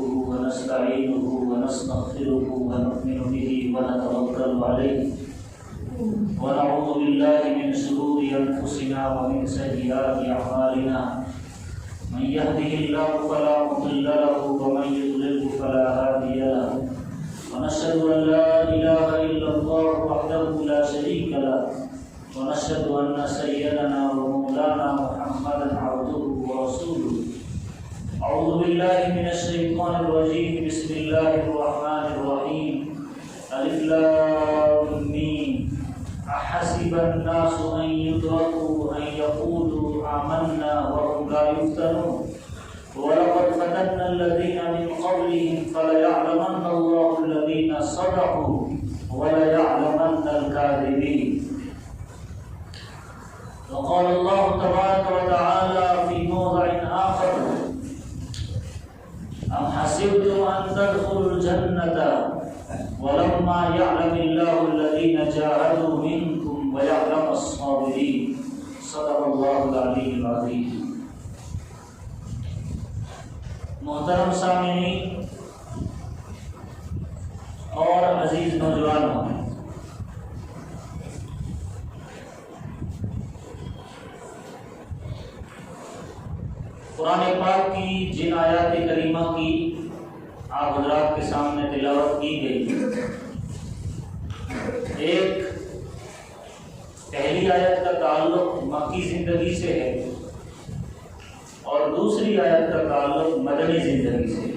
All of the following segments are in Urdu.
ونستعينه ونستغفره ونؤمن به ونتوكل عليه ونعوذ بالله من شرور أنفسنا ومن سيئات أعمالنا من يهده الله فلا مضل له ومن يضلل فلا هادي له ونشهد أن لا إله إلا الله وحده لا شريك له ونشهد أن سيدنا ومولانا محمدا عبده ورسوله أعوذ بالله من الشيطان الرجيم بسم الله الرحمن الرحيم ألف لام ميم أحسب الناس أن يتركوا أن يقولوا آمنا وهم لا يفتنون ولقد فتنا الذين من قبلهم فليعلمن الله الذين صدقوا وليعلمن الكاذبين. وقال الله تبارك وتعالى في موضع آخر أم حسبتم أن تدخلوا الجنة ولما يعلم الله الذين جاهدوا منكم ويعلم الصابرين. صدق الله العلي العظيم. محترم سامعین اور عزیز نوجوانوں، قرآن پاک کی جن آیات کریمہ کی آپ حضرات کے سامنے تلاوت کی گئی، ایک پہلی آیت کا تعلق مکی زندگی سے ہے اور دوسری آیت کا تعلق مدنی زندگی سے ہے۔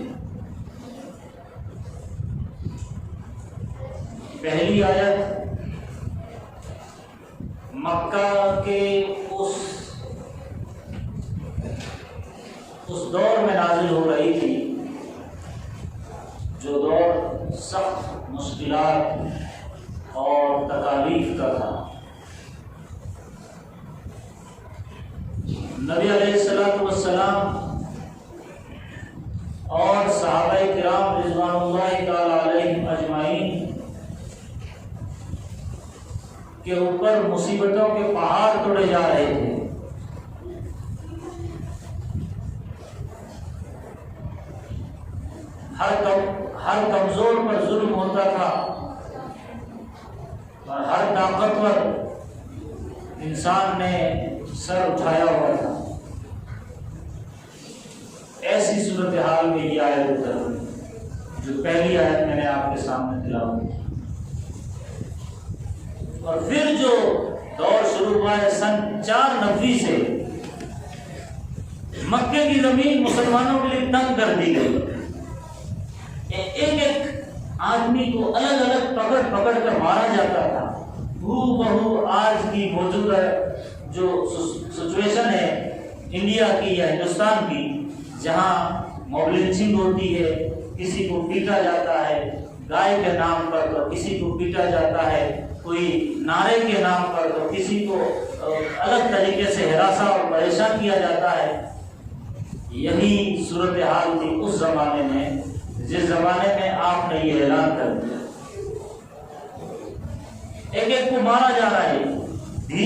پہلی آیت مکہ کے اس دور میں نازل ہو رہی تھی جو دور سخت مشکلات اور تکالیف کا تھا۔ نبی علیہ السلام اور صحابہ کرام رضوان اللہ تعالی علیہم اجمعین کے اوپر مصیبتوں کے پہاڑ توڑے جا رہے تھے۔ ہر کمزور پر ظلم ہوتا تھا اور ہر طاقتور انسان نے سر اٹھایا ہوا تھا۔ ایسی صورتحال میں یہ آیت اتر ہوئی جو پہلی آیت میں نے آپ کے سامنے تلاوت کی، اور پھر جو دور شروع ہوا ہے سن 490 سے مکے کی زمین مسلمانوں کے لیے تنگ کر دی گئی۔ ایک ایک آدمی کو الگ الگ پکڑ کر مارا جاتا تھا۔ ہو بہو آج کی موجودہ جو سچویشن ہے انڈیا کی یا ہندوستان کی، جہاں موب لنچنگ ہوتی ہے، کسی کو پیٹا جاتا ہے گائے کے نام پر، تو کسی کو پیٹا جاتا ہے کوئی نعرے کے نام پر، تو کسی کو الگ طریقے سے ہراساں اور پریشان کیا جاتا ہے۔ یہی صورتحال تھی اس زمانے میں جس زمانے میں آپ نے یہ اعلان کر دیا۔ ایک ایک کو مارا جا رہا ہے، بھی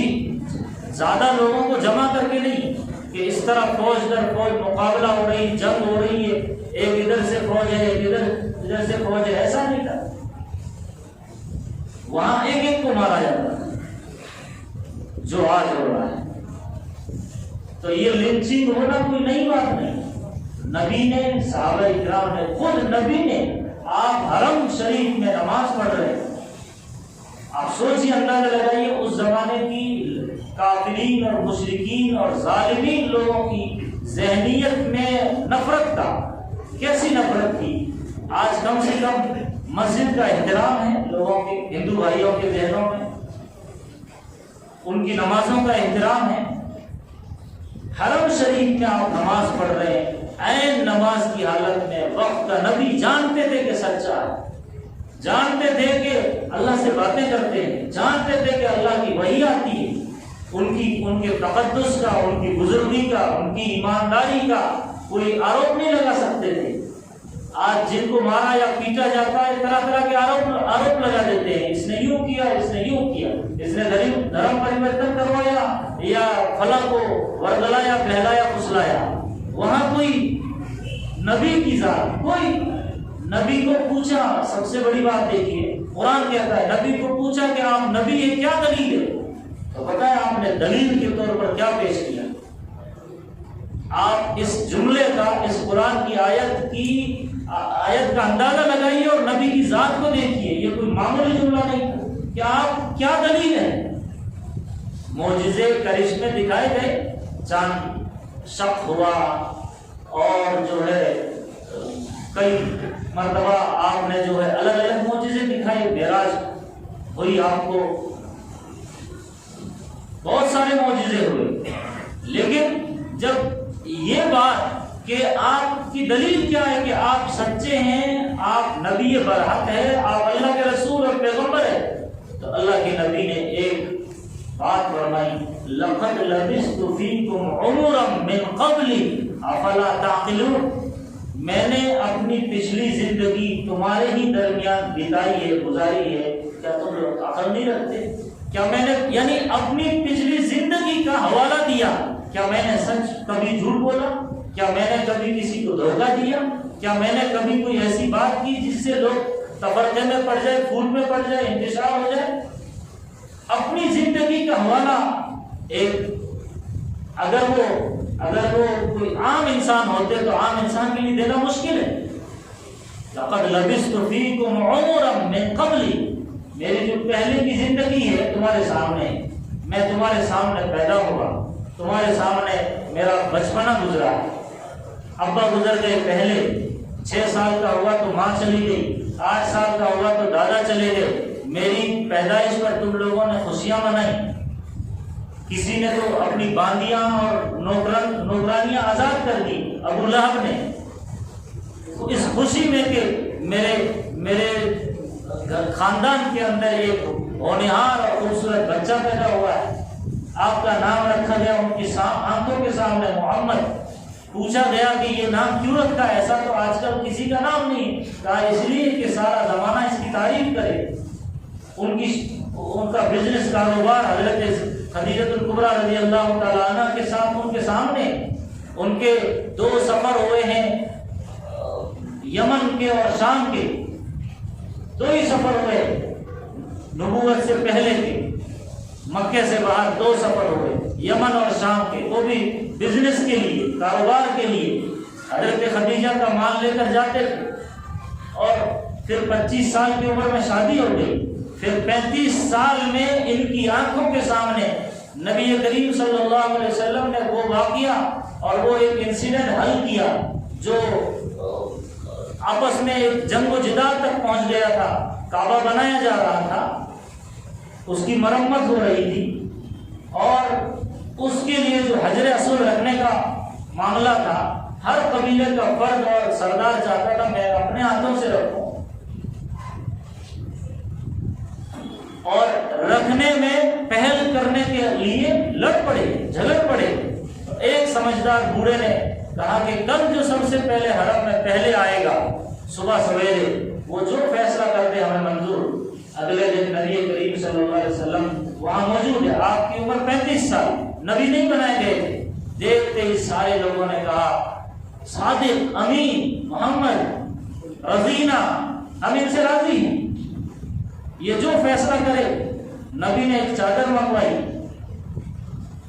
زیادہ لوگوں کو جمع کر کے نہیں کہ اس طرح فوج در فوج مقابلہ ہو رہی، جنگ ہو رہی ہے، ایک ادھر سے فوج ہے ایک ادھر سے فوج ہے، ایسا نہیں تھا۔ وہاں ایک ایک کو مارا جاتا ہے جو آج ہو رہا ہے۔ تو یہ لنچنگ ہونا کوئی نئی بات نہیں۔ نبی نے، صحابہ اکرام نے، خود نبی نے، آپ حرم شریف میں نماز پڑھ رہے ہیں، آپ سوچیے، اندازہ لگائیے اس زمانے کی کافرین اور مشرکین اور ظالمین لوگوں کی ذہنیت میں نفرت تھا، کیسی نفرت تھی۔ آج کم سے کم مسجد کا احترام ہے لوگوں کے، ہندو بھائیوں کے ذہنوں میں، ان کی نمازوں کا احترام ہے۔ حرم شریف میں آپ نماز پڑھ رہے ہیں، عین نماز کی حالت میں، وقت کا نبی جانتے تھے کہ سچا ہے، جانتے تھے کہ اللہ سے باتیں کرتے ہیں، جانتے تھے کہ اللہ کی وحی آتی ہے، ان کے تقدس کا، ان کی بزرگی کا، ان کی ایمانداری کا کوئی آروپ نہیں لگا سکتے تھے۔ آج جن کو مارا یا پیٹا جاتا ہے طرح طرح کے آروپ لگا دیتے ہیں، اس نے یوں کیا، اس نے یوں کیا، اس نے دھرم پریورتن کروایا یا فلاں کو ورگلایا، بہلایا، پھسلایا۔ وہاں کوئی نبی کی ذات، کوئی نبی کو پوچھا، سب سے بڑی بات دیکھیے قرآن کہتا ہے نبی کو پوچھا کہ آپ نبی ہیں کیا دلیل ہے، تو پتہ ہے آپ نے دلیل کے طور پر کیا پیش کیا؟ آپ اس جملے کا، اس قرآن کی آیت کا اندازہ لگائیے اور نبی کی ذات کو دیکھیے، یہ کوئی معمولی جملہ نہیں تھا کہ آپ کیا دلیل ہے؟ معجزے کرشمے دکھائے گئے، چاند شق ہوا اور جو ہے کئی مرتبہ آپ نے جو ہے الگ الگ معجزے دکھائے، معراج ہوئی، آپ کو بہت سارے معجزے ہوئے، لیکن جب یہ بات کہ آپ کی دلیل کیا ہے کہ آپ سچے ہیں، آپ نبی برحق ہے، آپ اللہ کے رسول اور پیغمبر ہے، تو اللہ کے نبی نے ایک بات فرمائی، لَقَدْ لَبِثْتُ فِيكُمْ عُمُرًا مِّن قَبْلِ أَفَلَا تَعْقِلُونَ، میں نے اپنی پچھلی زندگی تمہارے ہی درمیان بتائی ہے، گزاری ہے، کیا تم لوگ عقل نہیں رکھتے؟ کیا میں نے یعنی اپنی پچھلی زندگی کا حوالہ دیا؟ کیا میں نے سچ کبھی جھوٹ بولا؟ کیا میں نے کبھی کسی کو دھوکہ دیا؟ کیا میں نے کبھی کوئی ایسی بات کی جس سے لوگ تفرقے میں پڑ جائے، پھوٹ میں پڑ جائے، انتشار ہو جائے؟ اپنی زندگی کا حوالہ اگر وہ کوئی عام انسان ہوتے تو عام انسان کے لیے دینا مشکل ہے۔ لَقَدْ لَبِثْتُ فِيكُمْ عُمُرًا مِّن قَبْلِ، میری جو پہلے کی زندگی ہے تمہارے سامنے، میں تمہارے سامنے پیدا ہوا، تمہارے سامنے میرا بچپنا گزرا، ابا گزر گئے پہلے، 6 سال کا ہوا تو ماں چلی گئی، 8 سال کا ہوا تو دادا چلے گئے، میری پیدائش پر تم لوگوں نے خوشیاں منائی، کسی نے تو اپنی باندیاں اور نوکرانیاں آزاد کر دی، ابو لہب نے، اس خوشی میں کہ میرے خاندان کے اندر ایک ہونہار اور خوبصورت بچہ پیدا ہوا ہے، آپ کا نام رکھا گیا ان کی آنکھوں کے سامنے محمد، پوچھا گیا کہ یہ نام کیوں رکھا ہے؟ ایسا تو آج کل کسی کا نام نہیں، کہا اس لیے کہ سارا زمانہ اس کی تعریف کرے۔ ان کا بزنس کاروبار حضرت خدیجہ الکبریٰ رضی اللہ تعالیٰ عنہ کے ساتھ ان کے سامنے، ان کے 2 سفر ہوئے ہیں یمن کے اور شام کے، 2 ہی سفر ہوئے نبوت سے پہلے کے، مکے سے باہر 2 سفر ہوئے یمن اور شام کے، وہ بھی بزنس کے لیے، کاروبار کے لیے، حضرت خدیجہ کا مال لے کر جاتے تھے، اور پھر 25 سال کی عمر میں شادی ہو گئی، پھر 35 سال میں ان کی آنکھوں کے سامنے نبی کریم صلی اللہ علیہ وسلم نے وہ واقعہ اور وہ ایک انسیڈنٹ حل کیا جو آپس میں ایک جنگ و جدال تک پہنچ گیا تھا، کعبہ بنایا جا رہا تھا، اس کی مرمت ہو رہی تھی، اور اس کے لیے جو حجر اسود رکھنے کا معاملہ تھا، ہر قبیلے کا فرد اور سردار چاہتا تھا میں اپنے ہاتھوں سے رکھوں، اور رکھنے میں پہل کرنے کے لیے لڑ پڑے، جھگڑ پڑے۔ ایک سمجھدار بوڑھے نے کہا کہ کل جو سب سے پہلے حرم میں پہلے آئے گا صبح سویرے، وہ جو فیصلہ کر دے ہمیں منظور۔ اگلے دن نبی کریم صلی اللہ علیہ وسلم وہاں موجود ہے، آپ کی عمر 35 سال، نبی نہیں بنائے گئے تھے۔ دیکھتے ہی سارے لوگوں نے کہا صادق، امین، محمد، رضینا، ہم ان سے راضی ہیں، یہ جو فیصلہ کرے۔ نبی نے ایک چادر منگوائی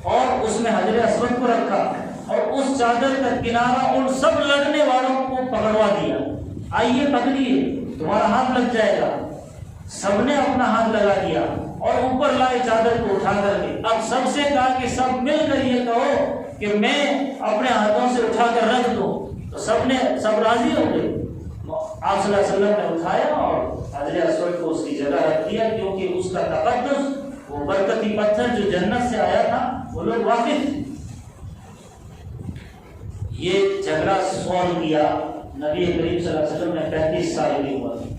اور اس میں حجر اسود کو رکھا، اور اس چادر کا کنارہ ان سب لڑنے والوں کو پکڑوا دیا، آئیے پکڑیے، تمہارا ہاتھ لگ جائے گا۔ سب نے اپنا ہاتھ لگا دیا اور اوپر لائے چادر کو اٹھا کر کے۔ اب سب سے کہا کہ سب مل کر یہ کہو کہ میں اپنے ہاتھوں سے اٹھا کر رکھ دوں، تو سب راضی ہو گئے۔ آپ صلی اللہ علیہ وسلم نے اٹھایا اور حجر اسود کو اس کی جگہ رکھ دیا، کیونکہ اس کا تقدس، وہ برکتی پتھر جو جنت سے آیا تھا، وہ لوگ واقف تھے۔ یہ جھگڑا سولو کیا نبی کریم صلی اللہ علیہ وسلم نے 35 سال کی عمر میں۔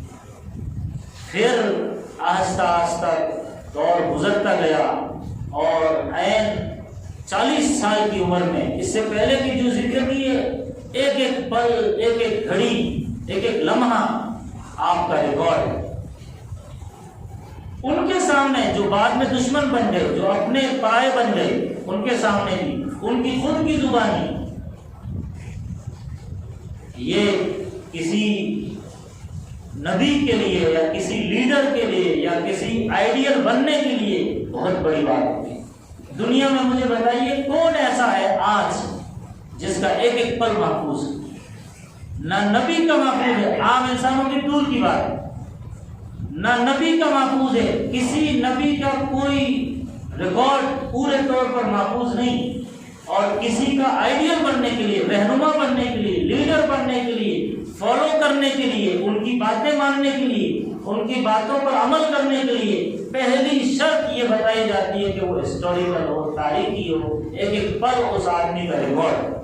پھر آہستہ آہستہ دور گزرتا گیا، اور عین 40 سال کی عمر میں، اس سے پہلے کی جو زندگی ہے، ایک ایک پل، ایک ایک گھڑی، ایک ایک لمحہ آپ کا ریکارڈ ہے۔ ان کے سامنے جو بعد میں دشمن بن گئے، جو اپنے پائے بن گئے، ان کے سامنے بھی ان کی خود کی زبانی یہ کسی نبی کے لیے یا کسی لیڈر کے لیے یا کسی آئیڈیل بننے کے لیے بہت بڑی بات ہوتی ہے۔ دنیا میں مجھے بتائیے کون ایسا ہے آج جس کا ایک ایک پل محفوظ ہے؟ نہ نبی کا محفوظ ہے، عام انسانوں کی دور کی بات ہے، نہ نبی کا محفوظ ہے، کسی نبی کا کوئی ریکارڈ پورے طور پر محفوظ نہیں، اور کسی کا آئیڈیل بننے کے لیے، رہنما بننے کے لیے، لیڈر بننے کے لیے، فالو کرنے کے لیے، ان کی باتیں ماننے کے لیے، ان کی باتوں پر عمل کرنے کے لیے پہلی شرط یہ بتائی جاتی ہے کہ وہ ہسٹوریکل ہو، تاریخی ہو، ایک ایک پل اس آدمی کا ریکارڈ۔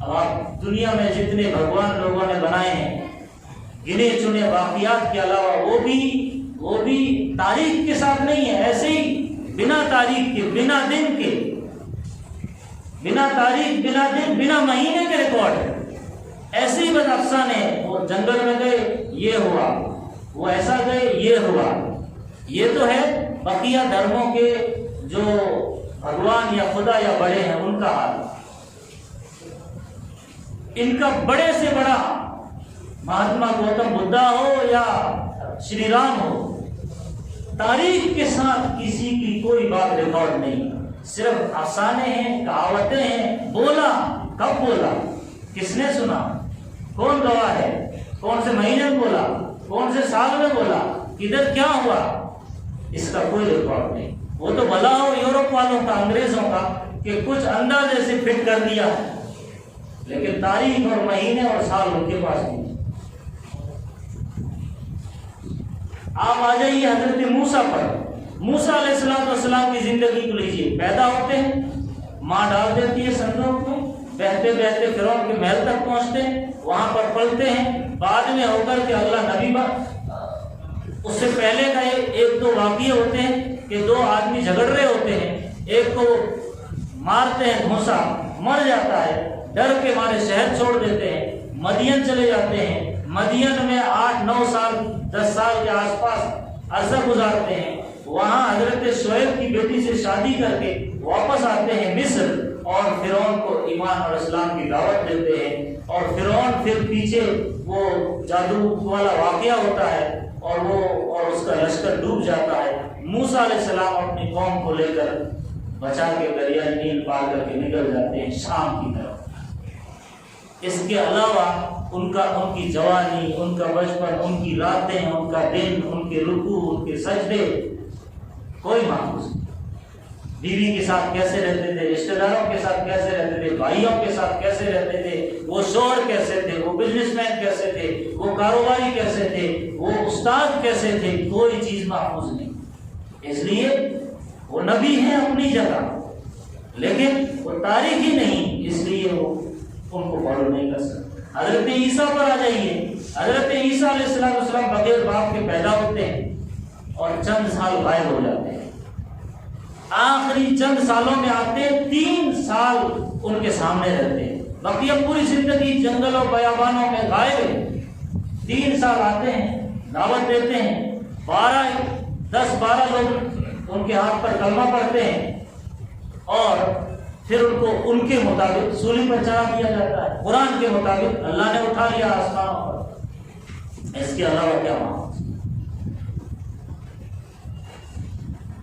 اب آپ دنیا میں جتنے بھگوان لوگوں نے بنائے ہیں گنے چنے واقعات کے علاوہ وہ بھی تاریخ کے ساتھ نہیں ہے، ایسے ہی بنا تاریخ کے، بنا دن کے، بنا تاریخ، بنا دن، بنا مہینے کے ریکارڈ ہے۔ ایسے ہی بس افسانے، وہ جنگل میں گئے یہ ہوا، وہ ایسا گئے یہ ہوا۔ یہ تو ہے بقیہ دھرموں کے جو بھگوان یا خدا یا بڑے ہیں ان کا حال۔ ان کا بڑے سے بڑا مہاتما گوتم بدھا ہو یا شری رام ہو، تاریخ کے ساتھ کسی کی کوئی بات ریکارڈ نہیں، صرف افسانے ہیں، کہاوتیں ہیں۔ بولا کب بولا، کس نے سنا، کون گواہ ہے، کون سے مہینے میں بولا، کون سے سال میں بولا، کدھر کیا ہوا، اس کا کوئی ریکارڈ نہیں۔ وہ تو بھلا ہو یورپ والوں کا، انگریزوں کا، کہ کچھ اندازے سے فٹ کر دیا، لیکن تاریخ اور مہینے اور سال ان کے پاس نہیں۔ آپ آ جائیے حضرت موسیٰ پر۔ موسیٰ علیہ السلام کی زندگی کو لیجیے۔ پیدا ہوتے ہیں، ماں ڈال دیتی ہے صندوق میں، بہتے بہتے فرعون کے محل تک پہنچتے ہیں، وہاں پر پلتے ہیں، بعد میں ہو کر کے اللہ نبی اس سے پہلے کا ایک دو واقعے ہوتے ہیں کہ دو آدمی جھگڑ رہے ہوتے ہیں، ایک کو مارتے ہیں دھوسا، مر جاتا ہے، ڈر کے مارے شہر چھوڑ دیتے ہیں، مدین چلے جاتے ہیں، مدین میں 8-9 سال 10 سال کے آس پاس عرصہ گزارتے ہیں، وہاں حضرت شعیب کی بیٹی سے شادی کر کے واپس آتے ہیں مصر، اور فرعون کو ایمان اور اسلام کی دعوت دیتے ہیں، اور فرعون پھر پیچھے وہ جادو والا واقعہ ہوتا ہے اور اس کا لشکر ڈوب جاتا ہے۔ موسیٰ علیہ السلام اپنی قوم کو لے کر بچا کے دریائے نیل پار کر کے نکل جاتے ہیں شام کی طرف۔ اس کے علاوہ ان کی جوانی، ان کا بچپن، ان کی راتیں، ان کا دن، ان کے رکوع، ان کے سجدے کوئی محفوظ نہیں۔ بیوی کے ساتھ کیسے رہتے تھے، رشتہ داروں کے ساتھ کیسے رہتے تھے، بھائیوں کے ساتھ کیسے رہتے تھے، وہ شوہر کیسے تھے، وہ بزنس مین کیسے تھے، وہ کاروباری کیسے تھے، وہ استاد کیسے تھے، کوئی چیز محفوظ نہیں۔ اس لیے وہ نبی ہیں اپنی جگہ، لیکن وہ تاریخی نہیں، اس لیے وہ ان کو فالو نہیں کر سکتے۔ حضرت عیسیٰ پر آ جائیے۔ حضرت عیسیٰ علیہ السلام بغیر باپ کے پیدا ہوتے ہیں اور چند سال غائب ہو جاتے ہیں۔ آخری چند سالوں میں آتے 3 سال ان کے سامنے رہتے ہیں، بقیہ پوری زندگی جنگلوں بیابانوں میں غائب ہیں۔ 3 سال آتے ہیں، دعوت دیتے ہیں، 10-12 لوگ ان کے ہاتھ پر کلمہ پڑھتے ہیں، اور پھر ان کو ان کے مطابق سولی پر چڑھا دیا جاتا ہے۔ قرآن کے مطابق اللہ نے اٹھا لیا آسمانوں پر۔ اس کے علاوہ کیا مانگا؟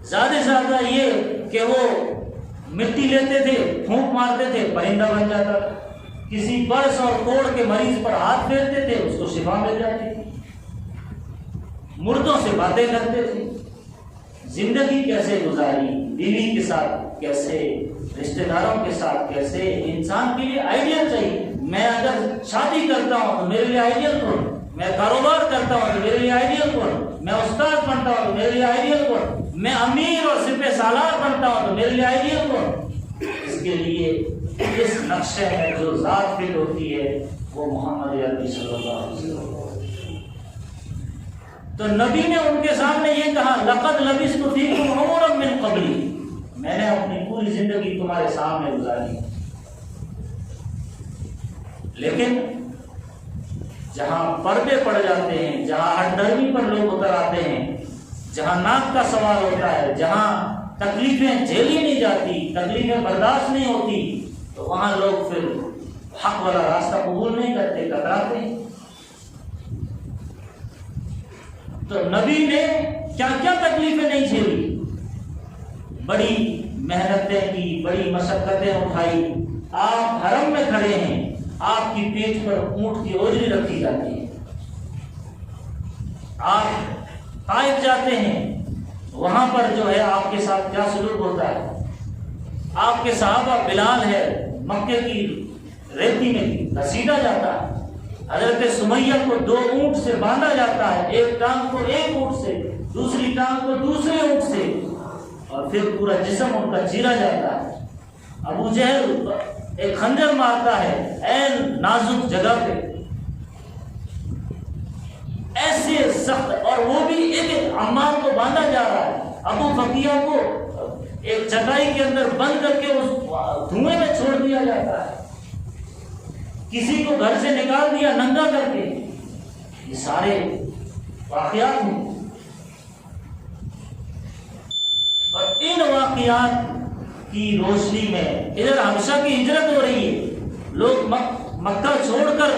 زیادہ سے زیادہ یہ کہ وہ مٹی لیتے تھے، پھونک مارتے تھے، پرندہ بن جاتا تھا۔ کسی برس اور کوڑ کے مریض پر ہاتھ پھیرتے تھے، اس کو شفا مل جاتی تھی۔ مردوں سے باتیں کرتے تھے۔ زندگی کیسے گزاری، بیوی کے ساتھ کیسے، رشتہ داروں کے ساتھ کیسے۔ انسان کے لیے آئیڈیل چاہیے۔ میں اگر شادی کرتا ہوں تو میرے لیے آئیڈیل کون، میں کاروبار کرتا ہوں تو میرے لیے آئیڈیل کون، میں استاد بنتا ہوں تو میرے لیے آئیڈیل کون، میں امیر اور سپہ سالار بنتا ہوں تو میرے لیے آئیڈیل کون۔ اس کے لیے اس نقشے میں جو ذات فٹ ہوتی ہے وہ محمد عربی صلی اللہ علیہ وسلم۔ تو نبی نے ان کے سامنے یہ کہا، لقد لبثت فیکم عمرا من قبلی، میں نے اپنی پوری زندگی تمہارے سامنے گزاری، لیکن جہاں پردے پڑ جاتے ہیں، جہاں ہٹ درمی پر لوگ اتر آتے ہیں، جہاں ناک کا سوال ہوتا ہے، جہاں تکلیفیں جھیلی نہیں جاتی، تکلیفیں برداشت نہیں ہوتی، تو وہاں لوگ پھر حق والا راستہ قبول نہیں کرتے، کتراتے ہیں۔ تو نبی نے کیا کیا تکلیفیں نہیں جھیلی، بڑی محنتیں کی، بڑی مشقتیں اٹھائی۔ آپ حرم میں کھڑے ہیں، آپ کی پیٹھ پر اونٹ کی اوجری رکھی جاتی ہے، آپ طائف جاتے ہیں، وہاں پر جو ہے آپ کے ساتھ کیا سلوک ہوتا ہے۔ آپ کے صحابہ بلال ہے، مکے کی ریتی میں گھسیٹا جاتا ہے، حضرت سمیہ کو 2 اونٹ سے باندھا جاتا ہے، ایک ٹانگ کو ایک اونٹ سے، دوسری ٹانگ کو دوسرے اونٹ سے، اور پھر پورا جسم ان کا چیرا جاتا ہے۔ ابو جہل ایک خنجر مارتا ہے عین نازک جگہ پہ، ایسے سخت، اور وہ بھی ایک عمار کو باندھا جا رہا ہے، ابو فقیہ کو ایک چٹائی کے اندر بند کر کے اس دھوئیں میں چھوڑ دیا جاتا ہے، کسی کو گھر سے نکال دیا ننگا کر کے۔ یہ سارے واقعات ہیں، اور ان واقعات کی روشنی میں ادھر حبشہ کی ہجرت ہو رہی ہے، لوگ مکہ چھوڑ کر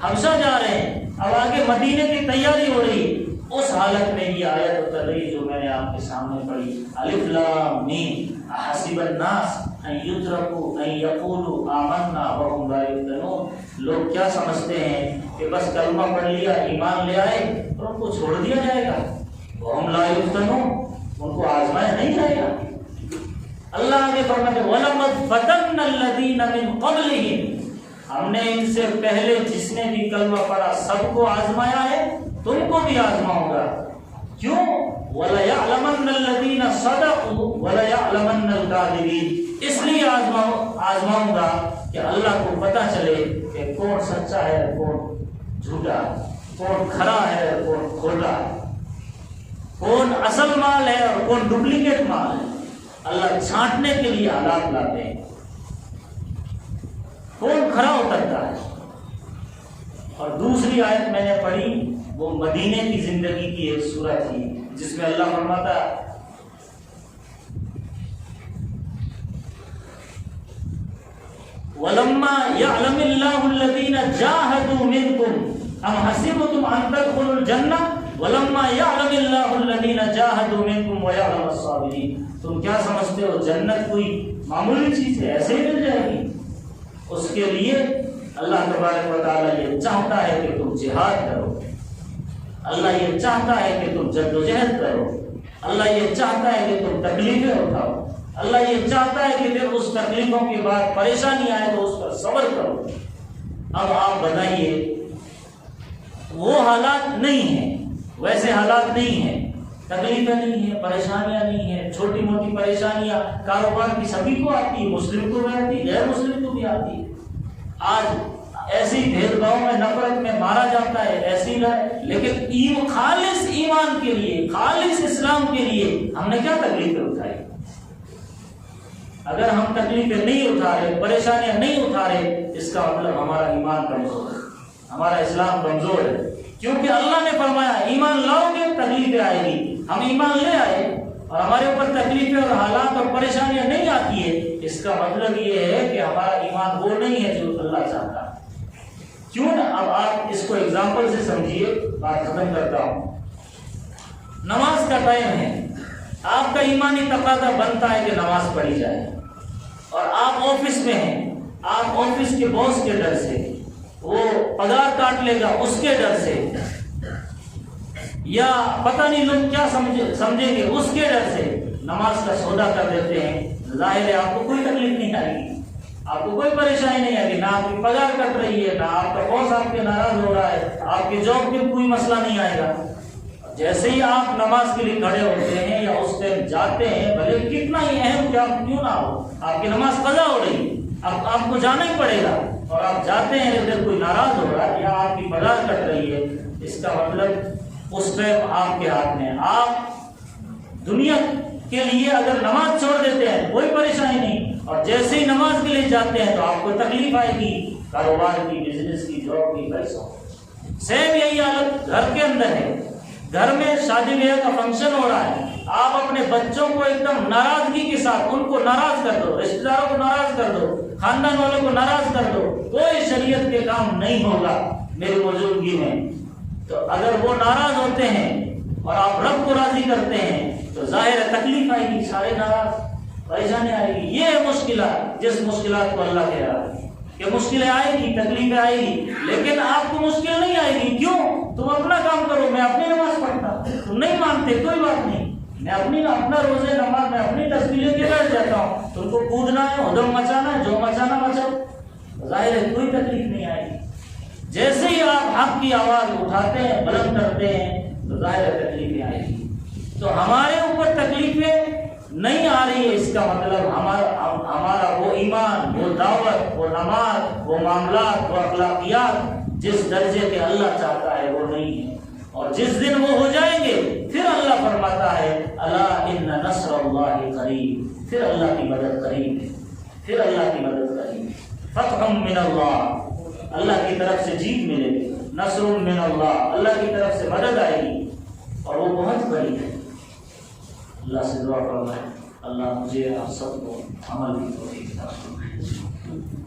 حبشہ جا رہے ہیں، اب آگے مدینے کی تیاری ہو رہی ہے۔ اس حالت میں یہ آیت اتر رہی جو میں نے آپ کے سامنے پڑھی، الف لام میم احسب الناس ان یترکوا ان یقولوا آمنا وهم لا یفتنون۔ لوگ کیا سمجھتے ہیں کہ بس کلمہ پڑھ لیا، ایمان لے آئے اور ان کو چھوڑ دیا جائے گا، وهم لا یفتنون، ان کو آزمایا نہیں جائے گا۔ اللہ نے فرمایا وَلَقَدْ فَتَنَّا الَّذِينَ مِن قَبْلِهِمْ، ہم نے ان سے پہلے جس نے بھی کلمہ پڑھا سب کو آزمایا ہے، تم کو بھی آزماؤں گا۔ کیوں؟ وَلَيَعْلَمَنَّ الَّذِينَ صَدَقُوا وَلَيَعْلَمَنَّ الْكَاذِبِينَ، اس لیے آزماؤں گا کہ اللہ کو پتہ چلے کہ کون سچا ہے، کون جھوٹا، کون کھرا ہے، کون کھوٹا، کون اصل مال ہے اور کون ڈپلیکیٹ مال ہے۔ اللہ چھانٹنے کے لیے حالات لاتے ہیں، کون کھرا اترتا ہے۔ اور دوسری آیت میں نے پڑھی وہ مدینے کی زندگی کی ایک سورت تھی، جس میں اللہ فرماتا وَلَمَّا يَعْلَمِ اللَّهُ الَّذِينَ جَاهَدُوا مِنكُمْ أَمْ حَسِبْتُمْ أَن تَدْخُلُوا الْجَنَّةَ وَلَمَّا يَعْلَمِ اللَّهُ الَّذِينَ جَاهَدُوا مِنكُمْ وَيَعْلَمَ الصَّابِرِينَ۔ تم کیا سمجھتے ہو جنت کوئی معمولی چیز ہے، ایسے ہی مل جائے گی؟ اس کے لیے اللہ تبارک و تعالیٰ یہ چاہتا ہے کہ تم جہاد کرو، اللہ یہ چاہتا ہے کہ تم جدوجہد کرو، اللہ یہ چاہتا ہے کہ تم تکلیفیں اٹھاؤ، اللہ یہ چاہتا ہے کہ پھر اس تکلیفوں کے بعد پریشانی آئے تو اس پر صبر کرو۔ اب آپ بتائیے، وہ حالات نہیں ہیں، ویسے حالات نہیں ہیں، تکلیفیں نہیں ہیں، پریشانیاں نہیں ہیں، چھوٹی موٹی پریشانیاں کاروبار کی سبھی کو آتی ہے، مسلم کو بھی آتی ہے، غیر مسلم کو بھی آتی ہے۔ آج ایسی بھید بھاؤ میں، نفرت میں مارا جاتا ہے، ایسی رہے، لیکن خالص ایمان کے لیے، خالص اسلام کے لیے ہم نے کیا تکلیفیں اٹھائی؟ اگر ہم تکلیفیں نہیں اٹھا رہے، پریشانیاں نہیں اٹھا رہے، اس کا مطلب ہمارا ایمان کمزور ہے، ہمارا اسلام کمزور ہے۔ کیونکہ اللہ نے فرمایا ایمان لاؤ گے تکلیفیں آئے گی، ہم ایمان لے آئے اور ہمارے اوپر تکلیفیں اور حالات اور پریشانیاں نہیں آتی ہے، اس کا مطلب یہ ہے کہ ہمارا ایمان وہ نہیں ہے جو اللہ چاہتا ہے۔ کیوں نا؟ اب آپ اس کو اگزامپل سے سمجھیے، بات ختم کرتا ہوں۔ نماز کا ٹائم ہے، آپ کا ایمانی تقاضا بنتا ہے کہ نماز پڑھی جائے، اور آپ آفس میں ہیں، آپ آفس کے باس کے ڈر سے، وہ پگار کاٹ لے گا اس کے ڈر سے، یا پتہ نہیں لوگ کیا سمجھیں گے اس کے ڈر سے نماز کا سودا کر دیتے ہیں۔ ظاہر ہے آپ کو کوئی تکلیف نہیں آئے گی، آپ کو کوئی پریشانی نہیں آئے گی، نہ آپ کی پگار کٹ رہی ہے، نہ آپ کا باس آپ کے ناراض ہو رہا ہے، آپ کے جاب میں کوئی مسئلہ نہیں آئے گا۔ جیسے ہی آپ نماز کے لیے کھڑے ہوتے ہیں یا اس ٹائم جاتے ہیں، بھلے کتنا ہی اہم کیا کیوں نہ ہو، آپ کی نماز قضا ہو رہی ہے، اب آپ کو جانا ہی پڑے گا، اور آپ جاتے ہیں ادھر کوئی ناراض ہو رہا ہے یا آپ کی پگار کٹ رہی ہے، اس کا مطلب اس ٹائم آپ کے ہاتھ میں، آپ دنیا کے لیے اگر نماز چھوڑ دیتے ہیں کوئی پریشانی نہیں، اور جیسے ہی نماز کے لیے جاتے ہیں تو آپ کو تکلیف آئے گی، کاروبار کی، بزنس کی، جاب کی، پیسوں۔ سیم یہی حالت گھر کے اندر ہے، گھر میں شادی بیاہ کا فنکشن ہو رہا ہے، آپ اپنے بچوں کو ایک دم ناراضگی کے ساتھ ان کو ناراض کر دو، رشتہ داروں کو ناراض کر دو، خاندان والوں کو ناراض کر دو، کوئی شریعت کے کام نہیں ہوگا میری موجودگی میں۔ تو اگر وہ ناراض ہوتے ہیں اور آپ رب کو راضی کرتے ہیں تو ظاہر ہے تکلیف آئے گی، سارے ناراض، پریشانی آئے گی۔ یہ ہے مشکلات، جس مشکلات کو اللہ کہہ رہا ہے کہ مشکلیں آئے گی، تکلیفیں آئے گی، لیکن آپ کو مشکل نہیں آئے گی۔ کیوں؟ تم اپنا کام کرو، میں اپنی نماز پڑھتا، تم نہیں مانتے کوئی بات نہیں، میں اپنا روزے نماز میں اپنی تصویریں کے بیٹھ جاتا ہوں، تم کو کودنا ہے، ادھم مچانا ہے، جو مچانا مچاؤ، ظاہر ہے کوئی تکلیف نہیں آئے گی۔ جیسے ہی آپ حق کی آواز اٹھاتے ہیں، بلند کرتے ہیں، تو ظاہر ہے تکلیفیں آئے گی۔ تو ہمارے اوپر تکلیفیں نہیں آ رہی ہے، اس کا مطلب ہمارا وہ ایمان، وہ دعوت، وہ نماز، وہ معاملات، وہ اخلاقیات جس درجے کے اللہ چاہتا ہے وہ نہیں ہے۔ اور جس دن وہ ہو جائیں گے پھر اللہ فرماتا ہے الا ان نصر اللہ قریب، پھر اللہ کی مدد قریب ہے، پھر اللہ کی مدد قریب ہے۔ فتح من اللہ، اللہ کی طرف سے جیت ملے گی، نصر من اللہ، اللہ کی طرف سے مدد آئے گی اور وہ بہت بڑی ہے۔ اللہ سے دعا کرنا ہے اللہ مجھے آپ سب کو عمل کی توفیق عطا فرمائے۔